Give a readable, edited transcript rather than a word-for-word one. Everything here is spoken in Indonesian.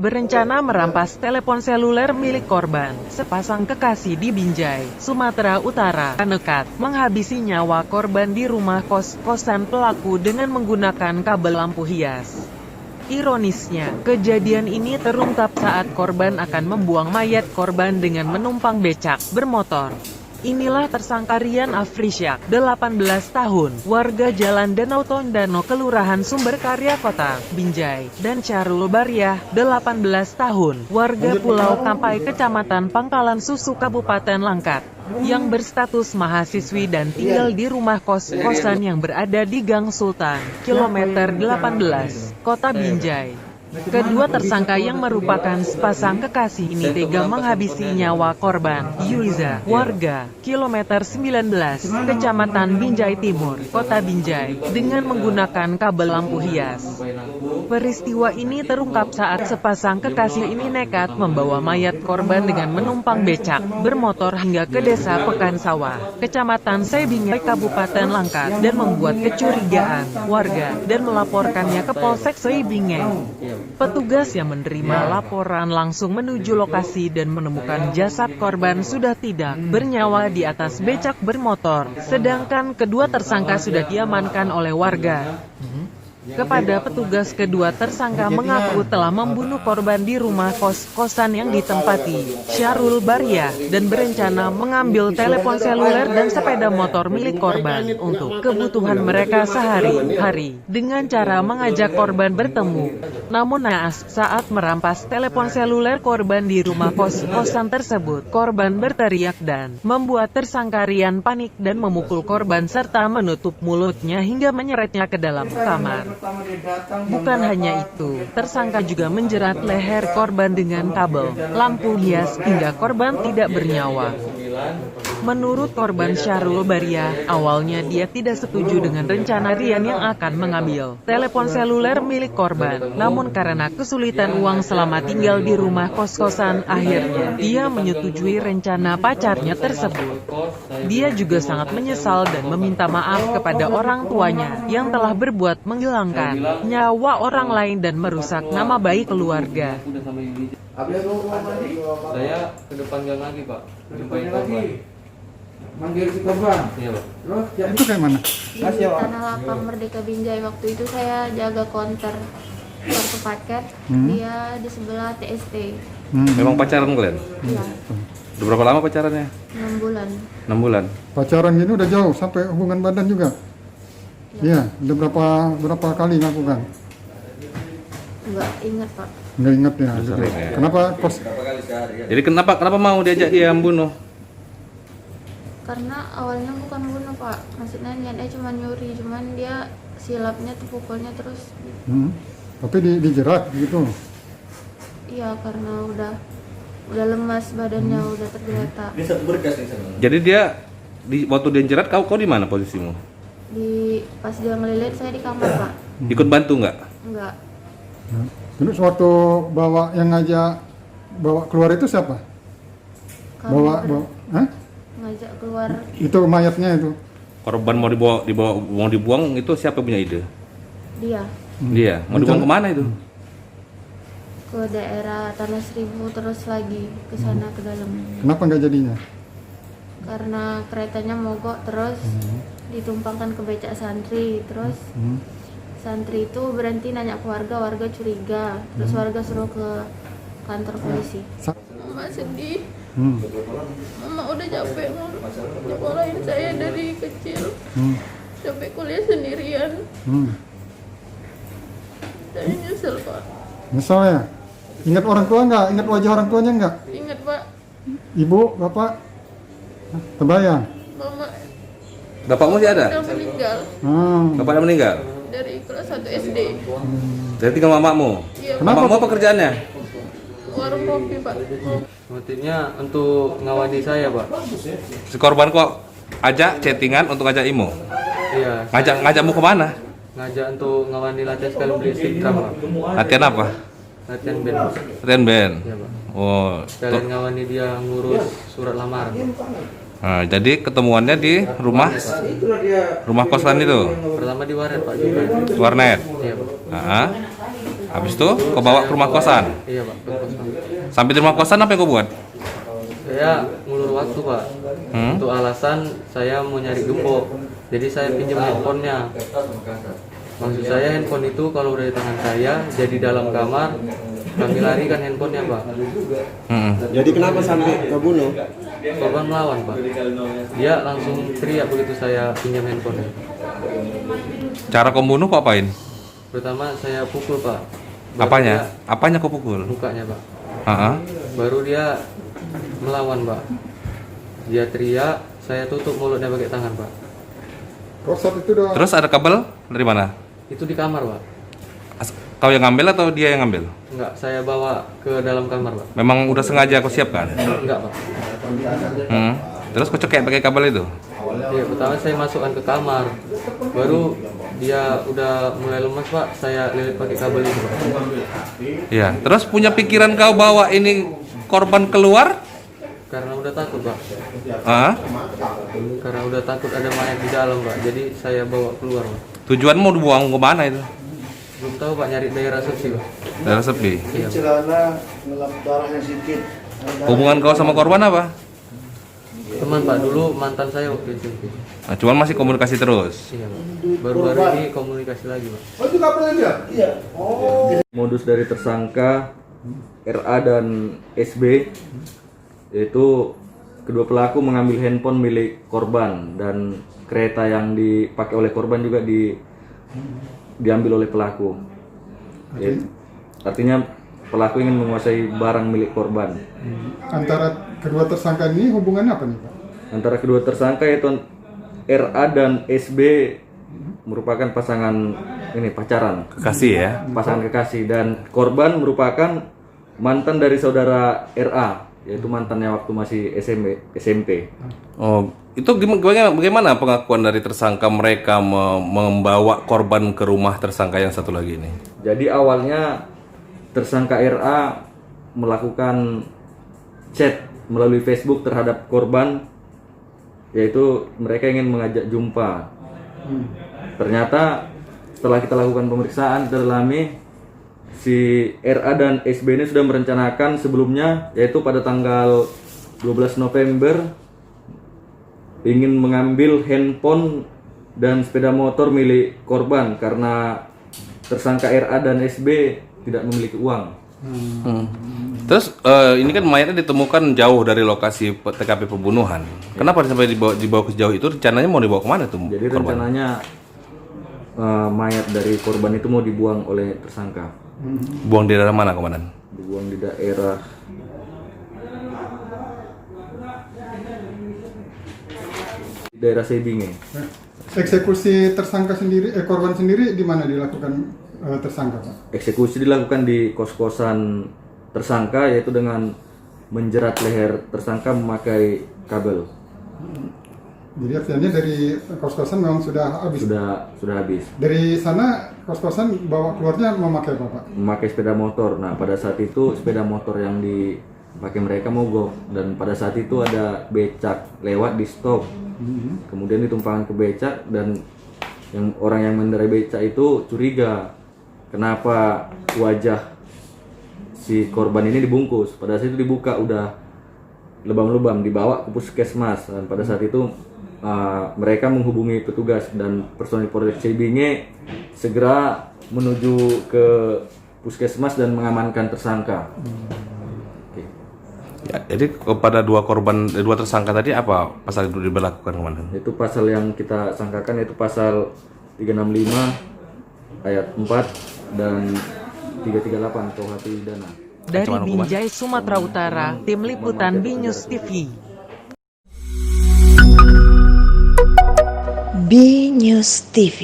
berencana merampas telepon seluler milik korban. Sepasang kekasih di Binjai, Sumatera Utara, nekat menghabisi nyawa korban di rumah kos-kosan pelaku dengan menggunakan kabel lampu hias. Ironisnya, kejadian ini terungkap saat korban akan membuang mayat korban dengan menumpang becak bermotor. Inilah tersangka Rian Afrisyak, 18 tahun, warga Jalan Danau Tondano, Kelurahan Sumberkarya Kota Binjai, dan Syarul Bariah, 18 tahun, warga Pulau Kampai, Kecamatan Pangkalan Susu, Kabupaten Langkat, yang berstatus mahasiswi dan tinggal di rumah kos-kosan yang berada di Gang Sultan, kilometer 18, Kota Binjai. Kedua tersangka yang merupakan sepasang kekasih ini tega menghabisi nyawa korban, Yuliza, warga kilometer 19, Kecamatan Binjai Timur, Kota Binjai, dengan menggunakan kabel lampu hias. Peristiwa ini terungkap saat sepasang kekasih ini nekat membawa mayat korban dengan menumpang becak bermotor hingga ke desa Pekansawah, Kecamatan Sebingai, Kabupaten Langkat, dan membuat kecurigaan warga dan melaporkannya ke Polsek Sebingai. Petugas yang menerima laporan langsung menuju lokasi dan menemukan jasad korban sudah tidak bernyawa di atas becak bermotor, sedangkan kedua tersangka sudah diamankan oleh warga. Kepada petugas, kedua tersangka mengaku telah membunuh korban di rumah kos-kosan yang ditempati Syarul Bariah dan berencana mengambil telepon seluler dan sepeda motor milik korban untuk kebutuhan mereka sehari-hari dengan cara mengajak korban bertemu. Namun naas, saat merampas telepon seluler korban di rumah kos-kosan tersebut, korban berteriak dan membuat tersangka Rian panik dan memukul korban serta menutup mulutnya hingga menyeretnya ke dalam kamar. Bukan hanya itu, tersangka juga menjerat leher korban dengan kabel lampu hias hingga korban tidak bernyawa. Menurut korban Syarul Bariah, awalnya dia tidak setuju dengan rencana Rian yang akan mengambil telepon seluler milik korban. Namun karena kesulitan uang selama tinggal di rumah kos-kosan, akhirnya dia menyetujui rencana pacarnya tersebut. Dia juga sangat menyesal dan meminta maaf kepada orang tuanya yang telah berbuat menghilangkan nyawa orang lain dan merusak nama baik keluarga. Saya ke depan gang lagi, Pak. Jumpain korban. Manggil si korban. Iya, Pak. Terus ya, Itu kayak mana? Di Tanah Lapang Merdeka Binjai. Waktu itu saya jaga counter kartu paket. Dia di sebelah TST. Memang pacaran kalian? Iya, Udah berapa lama pacarannya? 6 bulan. 6 bulan. Pacaran gini udah jauh sampai hubungan badan juga. Iya, udah berapa kali ngakukan? Enggak ingat, Pak. Nggak ingat ya. Gitu. Sering, ya. Kenapa kos? Jadi kenapa mau diajak dia membunuh? Karena awalnya bukan bunuh, Pak. Maksudnya niatnya cuma nyuri, cuman dia silapnya tuh pukulnya terus. Tapi dijerat gitu. Iya, karena udah lemas badannya, udah tergeletak. Jadi dia waktu dia jerat kau di mana posisimu? Pas dia ngelilit saya di kamar, Pak. Ikut bantu nggak? Enggak. Terus waktu bawa keluar itu siapa? Bawa, hah? Ngajak keluar. Itu mayatnya itu. Korban mau dibuang itu siapa punya ide? Dia Dia. Mau dibuang kemana itu? ke daerah Tanah Seribu terus lagi ke sana ke dalam. Kenapa nggak jadinya? Karena keretanya mogok terus ditumpangkan ke becak santri, terus santri itu berhenti nanya ke warga curiga, terus warga suruh ke kantor polisi. Mama sedih. Mama udah capek nyekolahin saya dari kecil, sampai kuliah sendirian. Saya nyesel, Pak. Nyesel ya? Ingat orang tua nggak? Ingat wajah orang tuanya nggak? Ingat, Pak. Ibu, bapak? Terbayang? Mama Bapakmu masih ada? udah meninggal Bapak udah meninggal? dari kelas 1 SD. Jadi tinggal mamamu? Iya, Kenapa? Mamamu apa pekerjaannya? warung kopi, Pak. Motifnya untuk ngawani saya, Pak. Si korban kok ajak chattingan untuk ngajak Imo? Iya. Ngajakmu kemana? Ngajak untuk ngawani latihan sekali beli stick drum, Pak. Latihan apa? Latihan band. Latihan band? Iya, Pak. Oh, Sekalian ngawani dia ngurus surat lamaran. nah, jadi ketemuannya di rumah kosan itu? Pertama di warnet, Pak. Juga. Warnet? Iya, Pak. Nah, Habis itu kau bawa ke rumah kosan. Iya pak, ke kosan. Sampai di rumah kosan apa yang kau buat? Saya ngulur waktu pak. Untuk alasan saya mau nyari gembok. Jadi saya pinjam handphonenya. Maksud saya handphone itu kalau udah di tangan saya, jadi dalam kamar, kami larikan handphonenya pak. Jadi kenapa sampai kau bunuh? Korban melawan pak. Dia langsung teriak begitu saya pinjam handphonenya. Cara kau bunuh kau apain? Pertama saya pukul pak. Apanya? Apanya kau pukul? Mukanya pak. Heeh. Baru dia melawan pak. Dia teriak, saya tutup mulutnya pakai tangan pak. Kau saat itu udah Terus ada kabel dari mana? Itu di kamar pak. Kau yang ngambil atau dia yang ngambil? Enggak, saya bawa ke dalam kamar pak. Memang udah sengaja kau siapkan? Enggak pak. Terus kau cekek pakai kabel itu? Iya, pertama saya masukkan ke kamar. Baru dia udah mulai lemas pak, saya lilit pakai kabel itu pak. Iya. Terus punya pikiran kau bawa ini korban keluar? Karena udah takut pak. Ah? Karena udah takut ada mayat di dalam pak. Jadi saya bawa keluar pak. Tujuanmu dibuang ke mana itu? Belum tahu pak, nyari daerah sepi pak. Daerah sepi. Iya pak. Celana ngelap darahnya sedikit. Hubungan kau sama korban apa? Teman pak, dulu mantan saya waktu itu. Nah, cuman masih komunikasi terus. Iya pak. Baru-baru ini komunikasi lagi pak. Oh itu kapan dia? Iya. Oh. Modus dari tersangka RA dan SB yaitu kedua pelaku mengambil handphone milik korban dan kereta yang dipakai oleh korban juga diambil oleh pelaku. Ya, artinya pelaku ingin menguasai barang milik korban. antara kedua tersangka ini hubungannya apa nih Pak? Antara kedua tersangka yaitu RA dan SB merupakan pasangan pacaran, Kekasih ya. pasangan kekasih, dan korban merupakan mantan dari saudara RA, yaitu mantannya waktu masih SMP. Oh, itu bagaimana pengakuan dari tersangka mereka membawa korban ke rumah tersangka yang satu lagi ini? Jadi awalnya tersangka RA melakukan chat melalui Facebook terhadap korban, yaitu mereka ingin mengajak jumpa. Ternyata setelah kita lakukan pemeriksaan, kita dalami, si RA dan SB ini sudah merencanakan sebelumnya, yaitu pada tanggal 12 November ingin mengambil handphone dan sepeda motor milik korban karena tersangka RA dan SB tidak memiliki uang. Terus ini kan mayatnya ditemukan jauh dari lokasi TKP pembunuhan. Kenapa sampai dibawa ke jauh itu? Rencananya mau dibawa kemana tuh? Jadi korban? rencananya mayat dari korban itu mau dibuang oleh tersangka. Buang di daerah mana, Komandan? Dibuang di daerah Sebinge. Eksekusi tersangka sendiri, korban sendiri di mana dilakukan tersangka Pak? Eksekusi dilakukan di kos-kosan tersangka, yaitu dengan menjerat leher tersangka memakai kabel. Jadi artinya dari kos-kosan memang sudah habis? Sudah habis. Dari sana kos-kosan bawa keluarnya memakai apa Pak? Memakai sepeda motor. Nah, pada saat itu sepeda motor yang dipakai mereka mogok, dan pada saat itu ada becak lewat di stop. Kemudian ditumpangkan ke becak, dan orang yang mengendarai becak itu curiga kenapa wajah si korban ini dibungkus. Pada saat itu dibuka udah lebam-lebam, dibawa ke puskesmas, dan pada saat itu mereka menghubungi petugas, dan personil Polres Sebinge segera menuju ke puskesmas dan mengamankan tersangka. Ya, jadi kepada dua tersangka tadi apa pasal itu diberlakukan, Komandan? Itu pasal yang kita sangkakan yaitu pasal 365 ayat 4 dan 338 KUH pidana. Dari Binjai, Sumatera Utara, Tim Liputan BNews TV. BNews TV.